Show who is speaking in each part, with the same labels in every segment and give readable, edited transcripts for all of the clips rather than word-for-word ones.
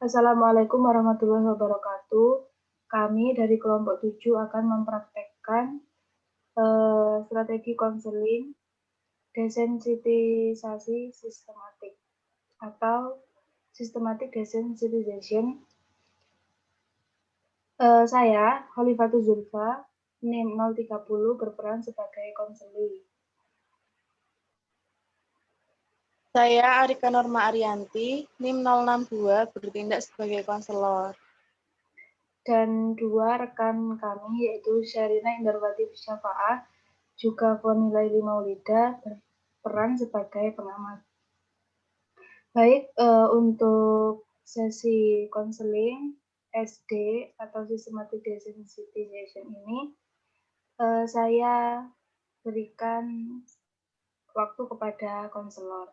Speaker 1: Assalamualaikum warahmatullahi wabarakatuh. Kami dari kelompok 7 akan mempraktekkan strategi konseling desensitisasi sistematik atau systematic desensitization. Saya, Khalifatul Zulfa, NIM 030, berperan sebagai konseling.
Speaker 2: Saya Arika Norma Arianti, NIM 062, bertindak sebagai konselor.
Speaker 1: Dan dua rekan kami yaitu Syarina Indarwati Syafaah, juga Fonila Maulida berperan sebagai pengamat. Baik, untuk sesi konseling SD atau systematic desensitization ini, saya berikan waktu kepada konselor.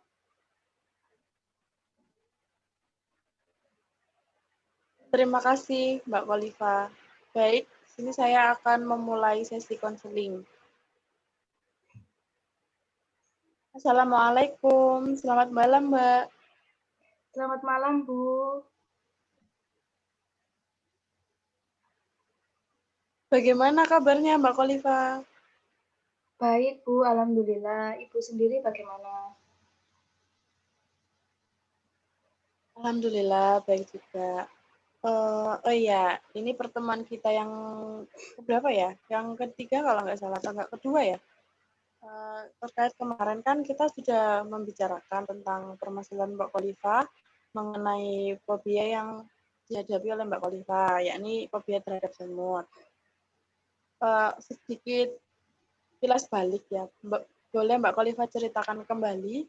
Speaker 2: Terima kasih, Mbak Khalifa. Baik, sini saya akan memulai sesi konseling. Assalamualaikum, selamat malam, Mbak.
Speaker 1: Selamat malam, Bu.
Speaker 2: Bagaimana kabarnya, Mbak Khalifa?
Speaker 1: Baik, Bu. Alhamdulillah. Ibu sendiri bagaimana?
Speaker 2: Alhamdulillah, baik juga. Oh iya, ini pertemuan kita yang keberapa ya? Yang ketiga kalau nggak salah, atau nggak kedua ya? Terkait kemarin kan kita sudah membicarakan tentang permasalahan Mbak Khalifa mengenai fobia yang dihadapi oleh Mbak Khalifa, yakni fobia terhadap semut. Sedikit kilas balik ya, boleh Mbak Khalifa ceritakan kembali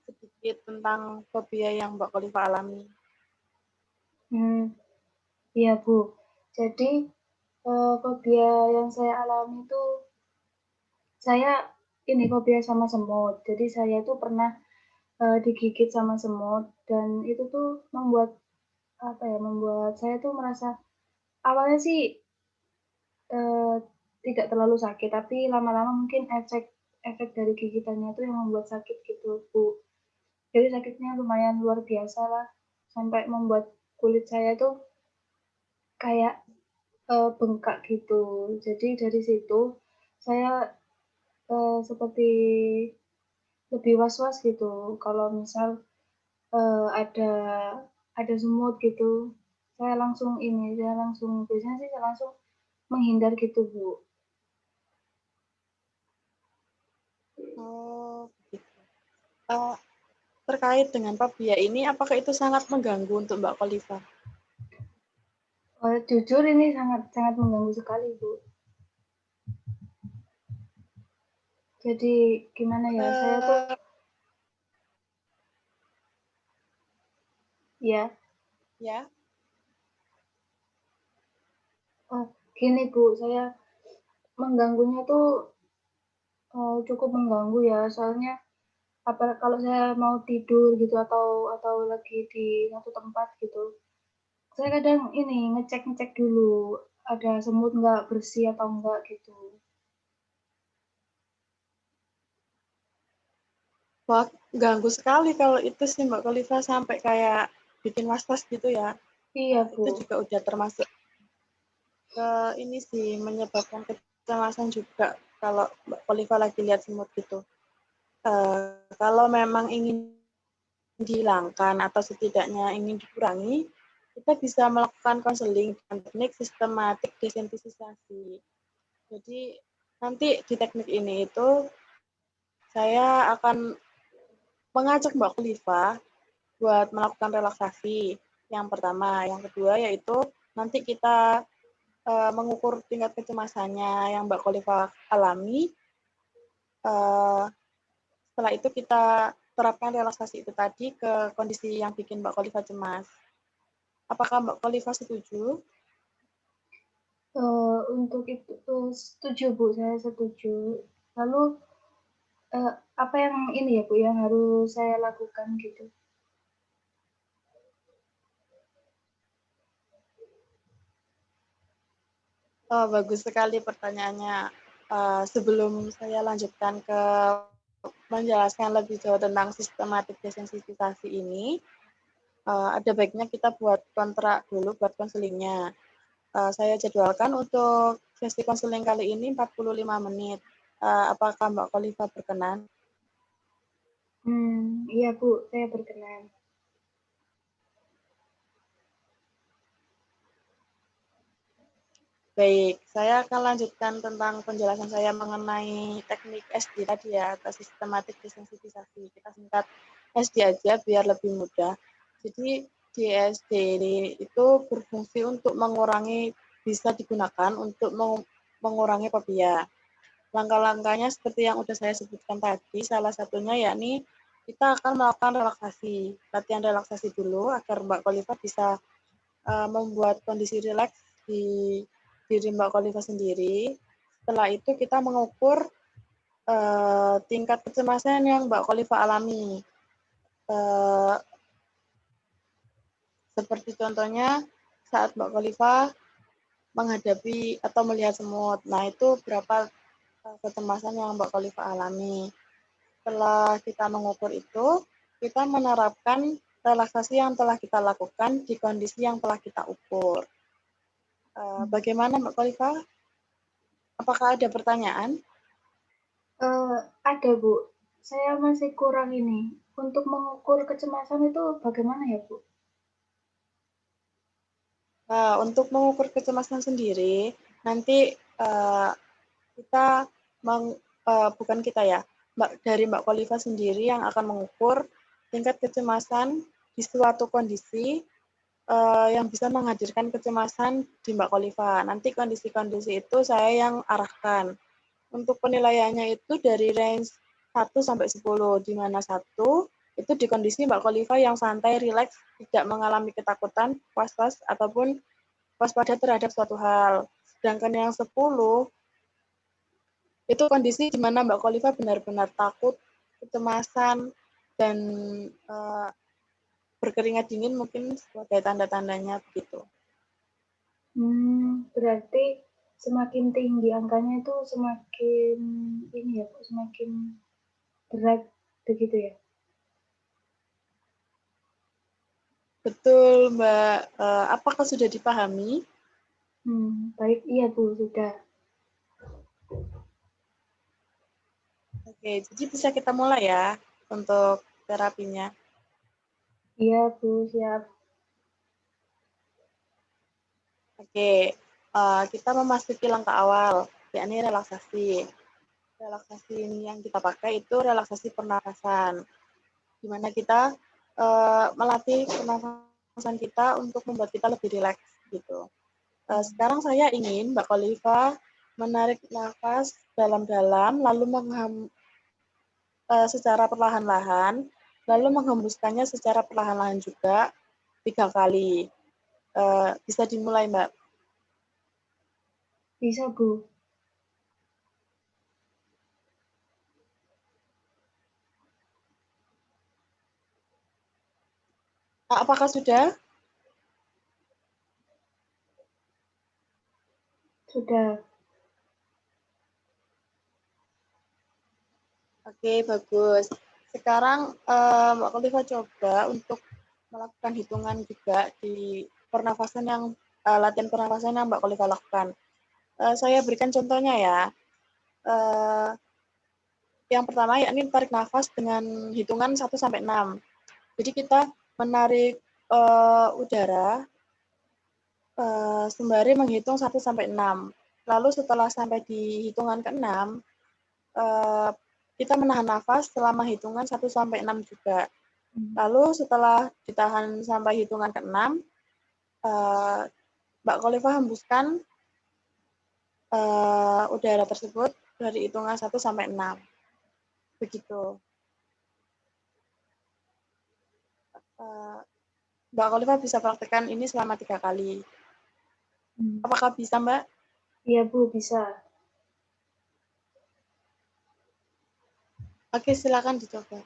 Speaker 2: sedikit tentang fobia yang Mbak Khalifa alami?
Speaker 1: Iya, Bu. Jadi, fobia yang saya alami itu, saya ini fobia sama semut. Jadi saya itu pernah digigit sama semut dan itu tuh membuat membuat saya tuh merasa awalnya sih eh, tidak terlalu sakit, tapi lama-lama mungkin efek efek dari gigitannya itu yang membuat sakit gitu, Bu. Jadi sakitnya lumayan luar biasa lah, sampai membuat kulit saya tuh kayak bengkak gitu. Jadi dari situ saya seperti lebih was-was gitu kalau misal ada semut gitu. Saya langsung biasanya sih saya langsung menghindar gitu, Bu.
Speaker 2: Oh, begitu. Terkait dengan fobia ini, apakah itu sangat mengganggu untuk Mbak Khalifa?
Speaker 1: Jujur ini sangat sangat mengganggu sekali, Bu. Jadi gimana ya, saya tuh ya
Speaker 2: Ya,
Speaker 1: gini, Bu, saya mengganggunya tuh cukup mengganggu ya, soalnya kalau saya mau tidur gitu atau lagi di satu tempat gitu, saya kadang ini ngecek-ngecek dulu ada semut nggak, bersih atau enggak gitu.
Speaker 2: wah, ganggu sekali kalau itu sih Mbak Khalifa sampai kayak bikin was-was gitu ya.
Speaker 1: Iya,
Speaker 2: Itu
Speaker 1: Bu.
Speaker 2: juga udah termasuk ke ini sih menyebabkan kecemasan juga kalau Mbak Khalifa lagi lihat semut gitu. Kalau memang ingin dihilangkan atau setidaknya ingin dikurangi, kita bisa melakukan konseling dengan teknik sistematik desensitisasi. Jadi nanti di teknik ini itu saya akan mengajak Mbak Khalifa buat melakukan relaksasi. Yang pertama, yang kedua yaitu nanti kita mengukur tingkat kecemasannya yang Mbak Khalifa alami. Setelah itu kita terapkan relaksasi itu tadi ke kondisi yang bikin Mbak Khalifa cemas. Apakah Mbak Khalifa setuju?
Speaker 1: Untuk itu setuju, Bu, saya setuju. Lalu apa yang ini ya, Bu, yang harus saya lakukan gitu?
Speaker 2: Oh, bagus sekali pertanyaannya. Sebelum saya lanjutkan ke menjelaskan lebih jauh tentang sistematik desensitisasi ini, ada baiknya kita buat kontrak dulu buat konselingnya. Saya jadwalkan untuk sesi konseling kali ini 45 menit. Apakah Mbak Khalifa berkenan?
Speaker 1: Iya Bu, saya berkenan.
Speaker 2: Baik, saya akan lanjutkan tentang penjelasan saya mengenai teknik SD tadi ya, atau sistematik desensitisasi. Kita singkat SD aja biar lebih mudah. Jadi di SD ini itu berfungsi untuk mengurangi, bisa digunakan untuk mengurangi fobia. Langkah-langkahnya seperti yang sudah saya sebutkan tadi, salah satunya yakni kita akan melakukan relaksasi, latihan relaksasi dulu agar Mbak Khalifa bisa membuat kondisi rileks di diri Mbak Khalifa sendiri. Setelah itu kita mengukur tingkat kecemasan yang Mbak Khalifa alami. Seperti contohnya saat Mbak Khalifa menghadapi atau melihat semut. Nah, itu berapa kecemasan yang Mbak Khalifa alami. Setelah kita mengukur itu, kita menerapkan relaksasi yang telah kita lakukan di kondisi yang telah kita ukur. Bagaimana Mbak Khalifa? Apakah ada pertanyaan?
Speaker 1: Ada Bu, saya masih kurang ini. Untuk mengukur kecemasan itu bagaimana ya Bu?
Speaker 2: Untuk mengukur kecemasan sendiri, nanti kita bukan kita ya, dari Mbak Khalifa sendiri yang akan mengukur tingkat kecemasan di suatu kondisi yang bisa menghadirkan kecemasan di Mbak Khalifa. Nanti kondisi-kondisi itu saya yang arahkan. Untuk penilaiannya itu dari range 1 sampai 10, di mana 1 itu di kondisi Mbak Khalifa yang santai, rileks, tidak mengalami ketakutan, was-was, ataupun waspada terhadap suatu hal. Sedangkan yang 10 itu kondisi di mana Mbak Khalifa benar-benar takut, kecemasan, dan berkeringat dingin mungkin sebagai tanda-tandanya begitu.
Speaker 1: Berarti semakin tinggi angkanya itu semakin ini ya Bu, semakin berat begitu ya?
Speaker 2: Betul Mbak, apakah sudah dipahami?
Speaker 1: Baik, iya Bu, sudah.
Speaker 2: Oke, jadi bisa kita mulai ya untuk terapinya.
Speaker 1: Iya Bu, siap.
Speaker 2: Oke, kita memasuki langkah awal, yakni relaksasi. Relaksasi ini yang kita pakai itu relaksasi pernafasan, di mana kita melatih pernafasan kita untuk membuat kita lebih rileks gitu. Sekarang saya ingin Mbak Khalifa menarik nafas dalam-dalam, lalu secara perlahan-lahan, lalu menghembuskannya secara perlahan-lahan juga 3 kali. Bisa dimulai, Mbak.
Speaker 1: Bisa Bu.
Speaker 2: Apakah sudah?
Speaker 1: Sudah.
Speaker 2: Oke, bagus. Sekarang Mbak Khalifa coba untuk melakukan hitungan juga di pernafasan yang latihan pernafasan yang Mbak Khalifa lakukan. Saya berikan contohnya ya. Yang pertama yakni tarik nafas dengan hitungan 1 sampai 6. Jadi kita menarik udara sembari menghitung 1 sampai 6. Lalu setelah sampai di hitungan ke-6, kita menahan nafas selama hitungan 1 sampai 6 juga. Lalu setelah ditahan sampai hitungan ke-6, Mbak Khalifa hembuskan udara tersebut dari hitungan 1 sampai 6. Begitu. Mbak Khalifa bisa praktekkan ini selama 3 kali. Apakah bisa, Mbak?
Speaker 1: Iya Bu, bisa.
Speaker 2: Oke, silakan dicoba.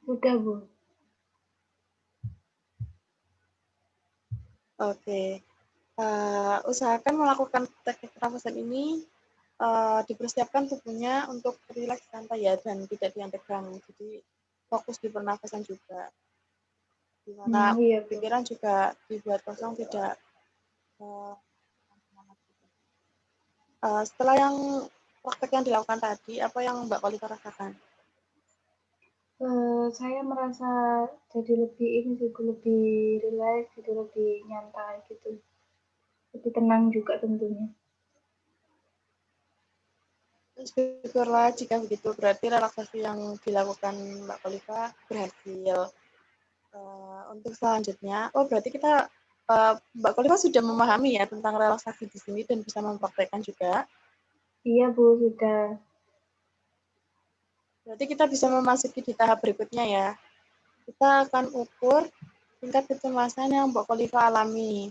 Speaker 1: Udah, Bu.
Speaker 2: Oke. Usahakan melakukan teknik pernafasan ini dipersiapkan tubuhnya untuk rileks santai ya dan tidak diantekan. Jadi fokus di pernafasan juga. Di mana
Speaker 1: Iya, Bu.
Speaker 2: pikiran juga dibuat kosong tidak uh, setelah yang praktek yang dilakukan tadi, apa yang Mbak Kolita rasakan?
Speaker 1: Saya merasa jadi lebih ini sih, lebih rileks, gitu, lebih nyantai gitu. Lebih tenang juga tentunya.
Speaker 2: Syukurlah jika begitu, berarti relaksasi yang dilakukan Mbak Kolita berhasil. Untuk selanjutnya, berarti kita Mbak Kolita sudah memahami ya tentang relaksasi di sini dan bisa mempraktekkan juga.
Speaker 1: Iya, Bu, sudah.
Speaker 2: Berarti kita bisa memasuki di tahap berikutnya ya. Kita akan ukur tingkat kecemasan yang Mbak Kolita alami.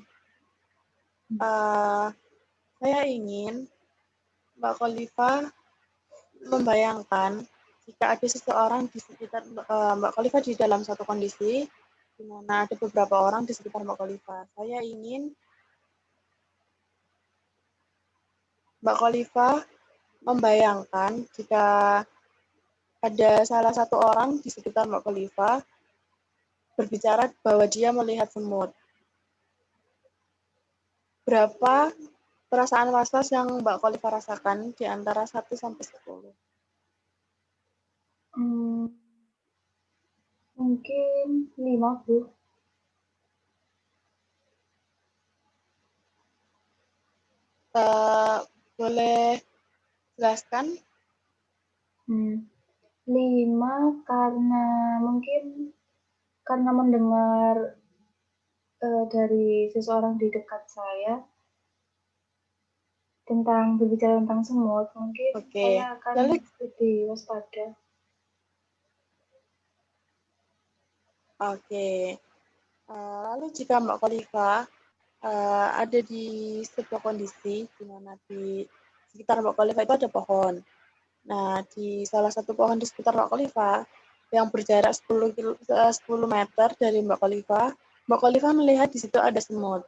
Speaker 2: Saya ingin Mbak Kolita membayangkan jika ada seseorang di sekitar Mbak Kolita di dalam satu kondisi di mana ada beberapa orang di sekitar Mbak Kolita. Saya ingin Mbak Kolita membayangkan jika ada salah satu orang di sekitar Mbak Kolita berbicara bahwa dia melihat semut. Berapa perasaan was-was yang Mbak Kolita rasakan di antara 1 sampai 10?
Speaker 1: Hmm, mungkin 5, Bu.
Speaker 2: Boleh jelaskan?
Speaker 1: 5 karena mungkin karena mendengar dari seseorang di dekat saya berbicara tentang semut, mungkin
Speaker 2: Oke.
Speaker 1: saya akan
Speaker 2: Lalu
Speaker 1: lebih waspada.
Speaker 2: Oke. Lalu jika Mbak Kolita ada di sebuah kondisi di mana di sekitar Mbak Kolita itu ada pohon. Nah, di salah satu pohon di sekitar Mbak Kolita yang berjarak 10 meter dari Mbak Kolita melihat di situ ada semut.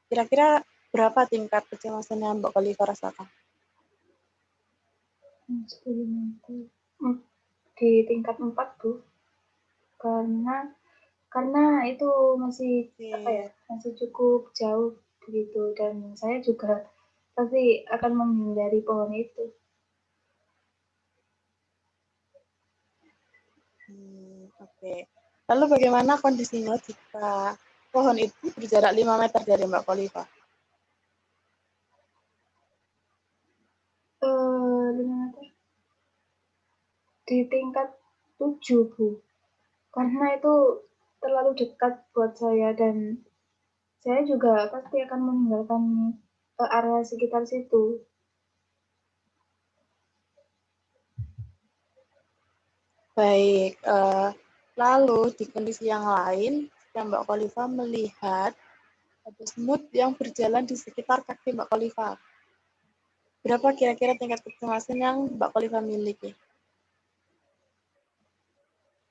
Speaker 2: Kira-kira berapa tingkat kecemasan yang Mbak Kolita rasakan?
Speaker 1: 10 meter. Di tingkat 4, Bu. Karena karena itu masih masih cukup jauh begitu dan saya juga pasti akan menghindari pohon itu.
Speaker 2: Oke. Lalu bagaimana kondisinya jika pohon itu berjarak 5 meter dari Mbak Kolita?
Speaker 1: 5 meter di tingkat 7, Bu. Karena itu terlalu dekat buat saya dan saya juga pasti akan meninggalkan area sekitar situ.
Speaker 2: Baik, lalu di kondisi yang lain, jika Mbak Kolita melihat ada semut yang berjalan di sekitar kaki Mbak Kolita, berapa kira-kira tingkat kecemasan yang Mbak Kolita miliki?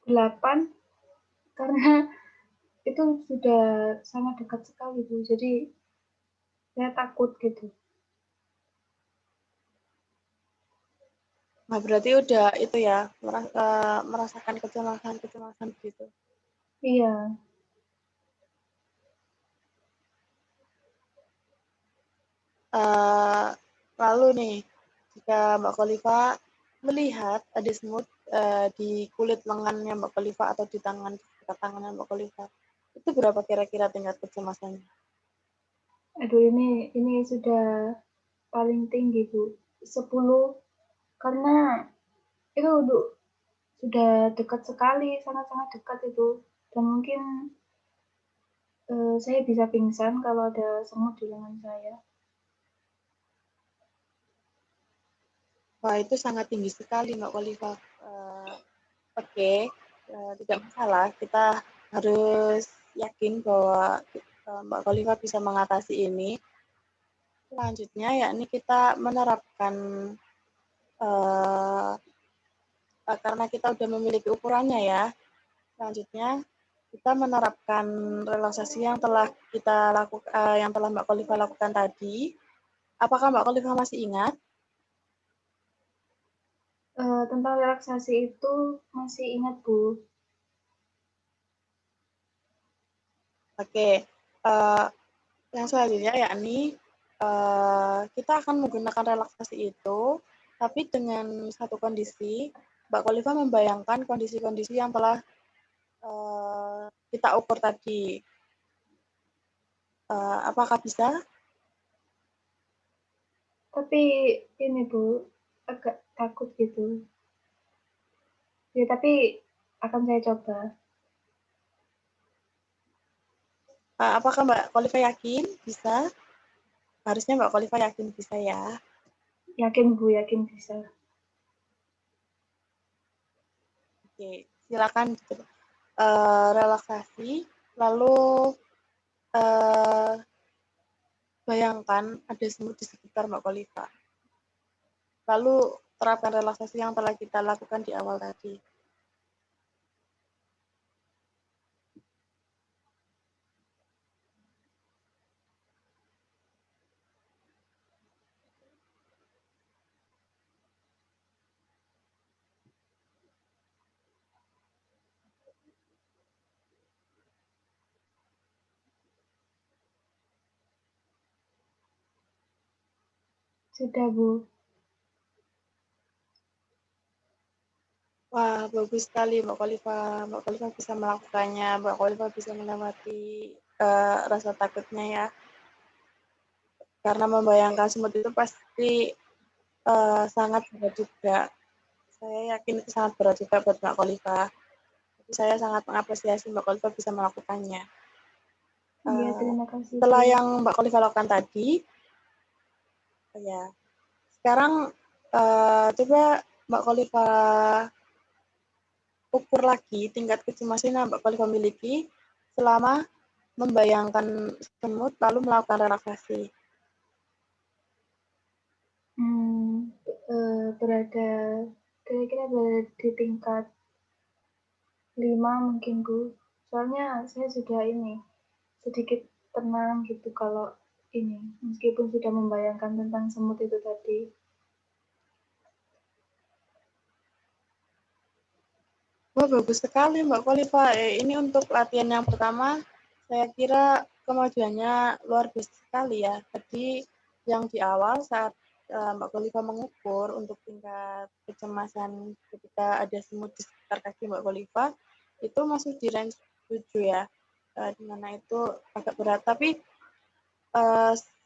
Speaker 1: 8 karena itu sudah sangat dekat sekali, Bu. Jadi saya takut gitu.
Speaker 2: Nah, berarti udah itu ya, merasakan kecemasan-kecemasan gitu.
Speaker 1: Iya.
Speaker 2: Lalu nih, jika Mbak Kolita melihat ada semut di kulit lengannya Mbak Kolita atau di tangannya Mbak Kolita, itu berapa kira-kira tingkat kecemasannya?
Speaker 1: Aduh, ini sudah paling tinggi, Bu. 10 karena itu sudah dekat sekali, sangat-sangat dekat itu. Dan mungkin saya bisa pingsan kalau ada semut di lengan saya.
Speaker 2: Wah, itu sangat tinggi sekali Mbak Kolita. Oke, tidak masalah. Kita harus yakin bahwa Mbak Kolita bisa mengatasi ini. Selanjutnya, yakni kita menerapkan uh, karena kita udah memiliki ukurannya ya. Selanjutnya kita menerapkan relaksasi yang telah kita lakukan, yang telah Mbak Khalifa lakukan tadi. Apakah Mbak Khalifa masih ingat?
Speaker 1: Tentang relaksasi itu masih ingat, Bu.
Speaker 2: Oke, yang selanjutnya yakni kita akan menggunakan relaksasi itu, tapi dengan satu kondisi, Mbak Khalifa membayangkan kondisi-kondisi yang telah kita ukur tadi. Apakah bisa?
Speaker 1: Tapi ini, Bu, agak takut gitu. Ya, tapi akan saya coba.
Speaker 2: Apakah Mbak Khalifa yakin bisa? Harusnya Mbak Khalifa yakin bisa ya.
Speaker 1: Yakin, Bu, yakin bisa.
Speaker 2: Oke, silakan relaksasi, lalu bayangkan ada semut di sekitar Mbak Khalifa. Lalu terapkan relaksasi yang telah kita lakukan di awal tadi.
Speaker 1: Sudah, Bu.
Speaker 2: Wah, bagus sekali Mbak Khalifa. Mbak Khalifa bisa melakukannya. Mbak Khalifa bisa melewati rasa takutnya ya. Karena membayangkan semut itu pasti sangat berat juga. Saya yakin itu sangat berat juga buat Mbak Khalifa. Tapi saya sangat mengapresiasi Mbak Khalifa bisa melakukannya.
Speaker 1: Iya, terima kasih, Bu.
Speaker 2: Setelah yang Mbak Khalifa lakukan tadi, ya sekarang coba Mbak Khalifa ukur lagi tingkat kecemasan yang Mbak Khalifa miliki selama membayangkan semut lalu melakukan relaksasi.
Speaker 1: Berada kira-kira berada di tingkat 5 mungkin, Bu. Soalnya saya sudah ini sedikit tenang gitu kalau ini meskipun sudah membayangkan tentang semut itu tadi.
Speaker 2: Wah, bagus sekali Mbak Khalifa. Ini untuk latihan yang pertama, saya kira kemajuannya luar biasa sekali ya. Tadi yang di awal saat Mbak Khalifa mengukur untuk tingkat kecemasan ketika ada semut di sekitar kaki Mbak Khalifa, itu masih di range 7 ya. Di mana itu agak berat. Tapi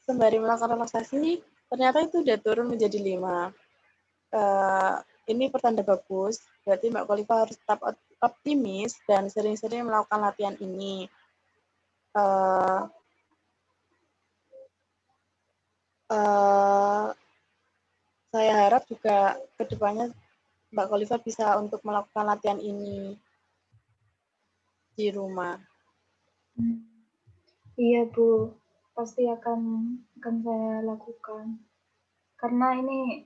Speaker 2: sembari melakukan relaksasi, ternyata itu udah turun menjadi 5. Ini pertanda bagus, berarti Mbak Khalifa harus tetap optimis dan sering-sering melakukan latihan ini. Uh, uh, saya harap juga kedepannya Mbak Khalifa bisa untuk melakukan latihan ini di rumah.
Speaker 1: Iya, Bu, pasti akan saya lakukan. Karena ini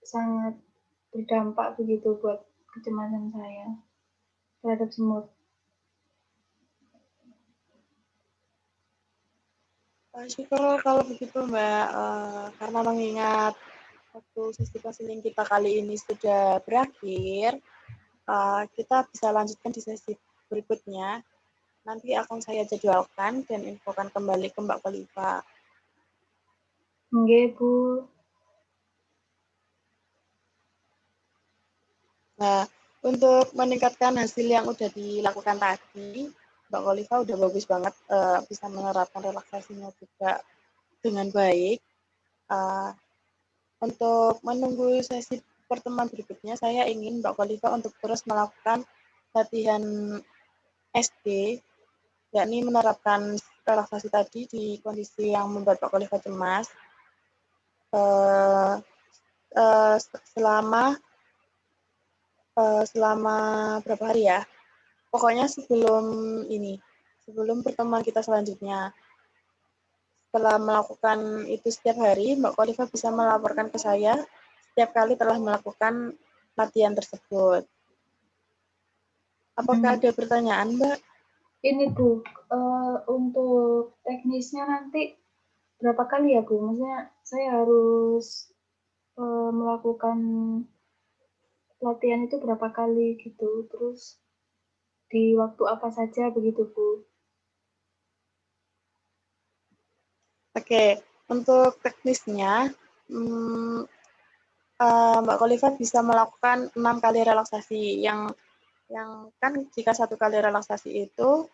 Speaker 1: sangat berdampak begitu buat kecemasan saya terhadap semut.
Speaker 2: Syukur kalau begitu Mbak, karena mengingat waktu sesi konseling kita kali ini sudah berakhir, kita bisa lanjutkan di sesi berikutnya. Nanti akan saya jadwalkan dan infokan kembali ke Mbak Khalifa.
Speaker 1: Nggih, Bu.
Speaker 2: Nah, untuk meningkatkan hasil yang udah dilakukan tadi, Mbak Khalifa udah bagus banget bisa menerapkan relaksasinya juga dengan baik. Untuk menunggu sesi pertemuan berikutnya, saya ingin Mbak Khalifa untuk terus melakukan latihan SD, yakni menerapkan relaksasi tadi di kondisi yang membuat Mbak Khalifa cemas selama selama berapa hari ya? Pokoknya sebelum pertemuan kita selanjutnya. Setelah melakukan itu setiap hari, Mbak Khalifa bisa melaporkan ke saya setiap kali telah melakukan latihan tersebut. Apakah ada pertanyaan, Mbak?
Speaker 1: Ini Bu, untuk teknisnya nanti berapa kali ya Bu? Maksudnya saya harus melakukan latihan itu berapa kali gitu, terus di waktu apa saja begitu Bu?
Speaker 2: Oke, untuk teknisnya, Mbak Kholifa bisa melakukan 6 kali relaksasi. Yang kan jika 1 kali relaksasi itu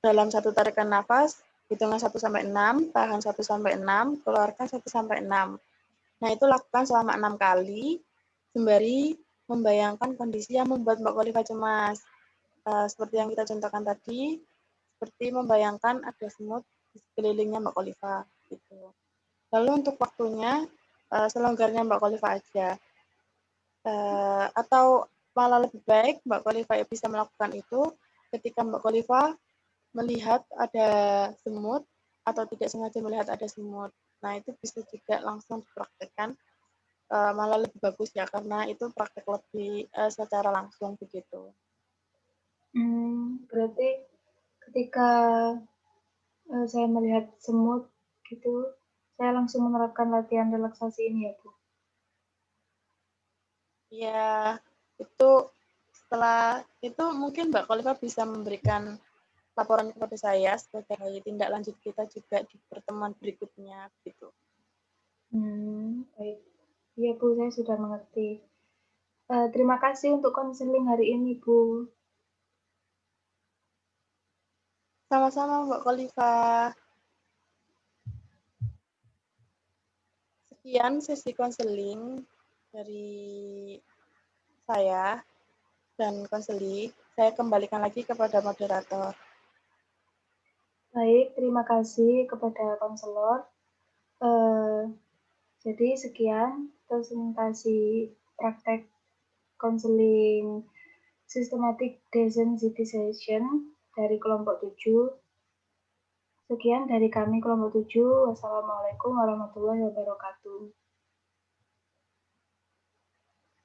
Speaker 2: dalam 1 tarikan nafas, hitungan 1 sampai 6, tahan 1 sampai 6, keluarkan 1 sampai 6. Nah, itu lakukan selama 6 kali, sembari membayangkan kondisi yang membuat Mbak Kholifa cemas. Seperti yang kita contohkan tadi, seperti membayangkan ada semut di sekelilingnya Mbak Kholifa. Gitu. Lalu untuk waktunya, selonggarnya Mbak Kholifa aja. Atau malah lebih baik Mbak Kholifa bisa melakukan itu ketika Mbak Kholifa melihat ada semut atau tidak sengaja melihat ada semut. Nah, itu bisa juga langsung dipraktekkan, malah lebih bagus ya, karena itu praktek lebih secara langsung begitu.
Speaker 1: Berarti ketika saya melihat semut gitu, saya langsung menerapkan latihan relaksasi ini ya Bu?
Speaker 2: Ya, itu setelah itu mungkin Mbak Kholifa bisa memberikan laporan kepada saya sebagai tindak lanjut kita juga di pertemuan berikutnya gitu.
Speaker 1: Baik. Iya Bu, saya sudah mengerti. Terima kasih untuk konseling hari ini Bu.
Speaker 2: Sama-sama Mbak Kholifa. Sekian sesi konseling dari saya dan konseli. Saya kembalikan lagi kepada moderator.
Speaker 1: Baik, terima kasih kepada konselor. Jadi sekian presentasi praktek konseling systematic desensitization dari kelompok 7. Sekian dari kami kelompok 7. Wassalamualaikum warahmatullahi wabarakatuh.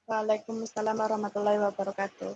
Speaker 2: Waalaikumsalam warahmatullahi wabarakatuh.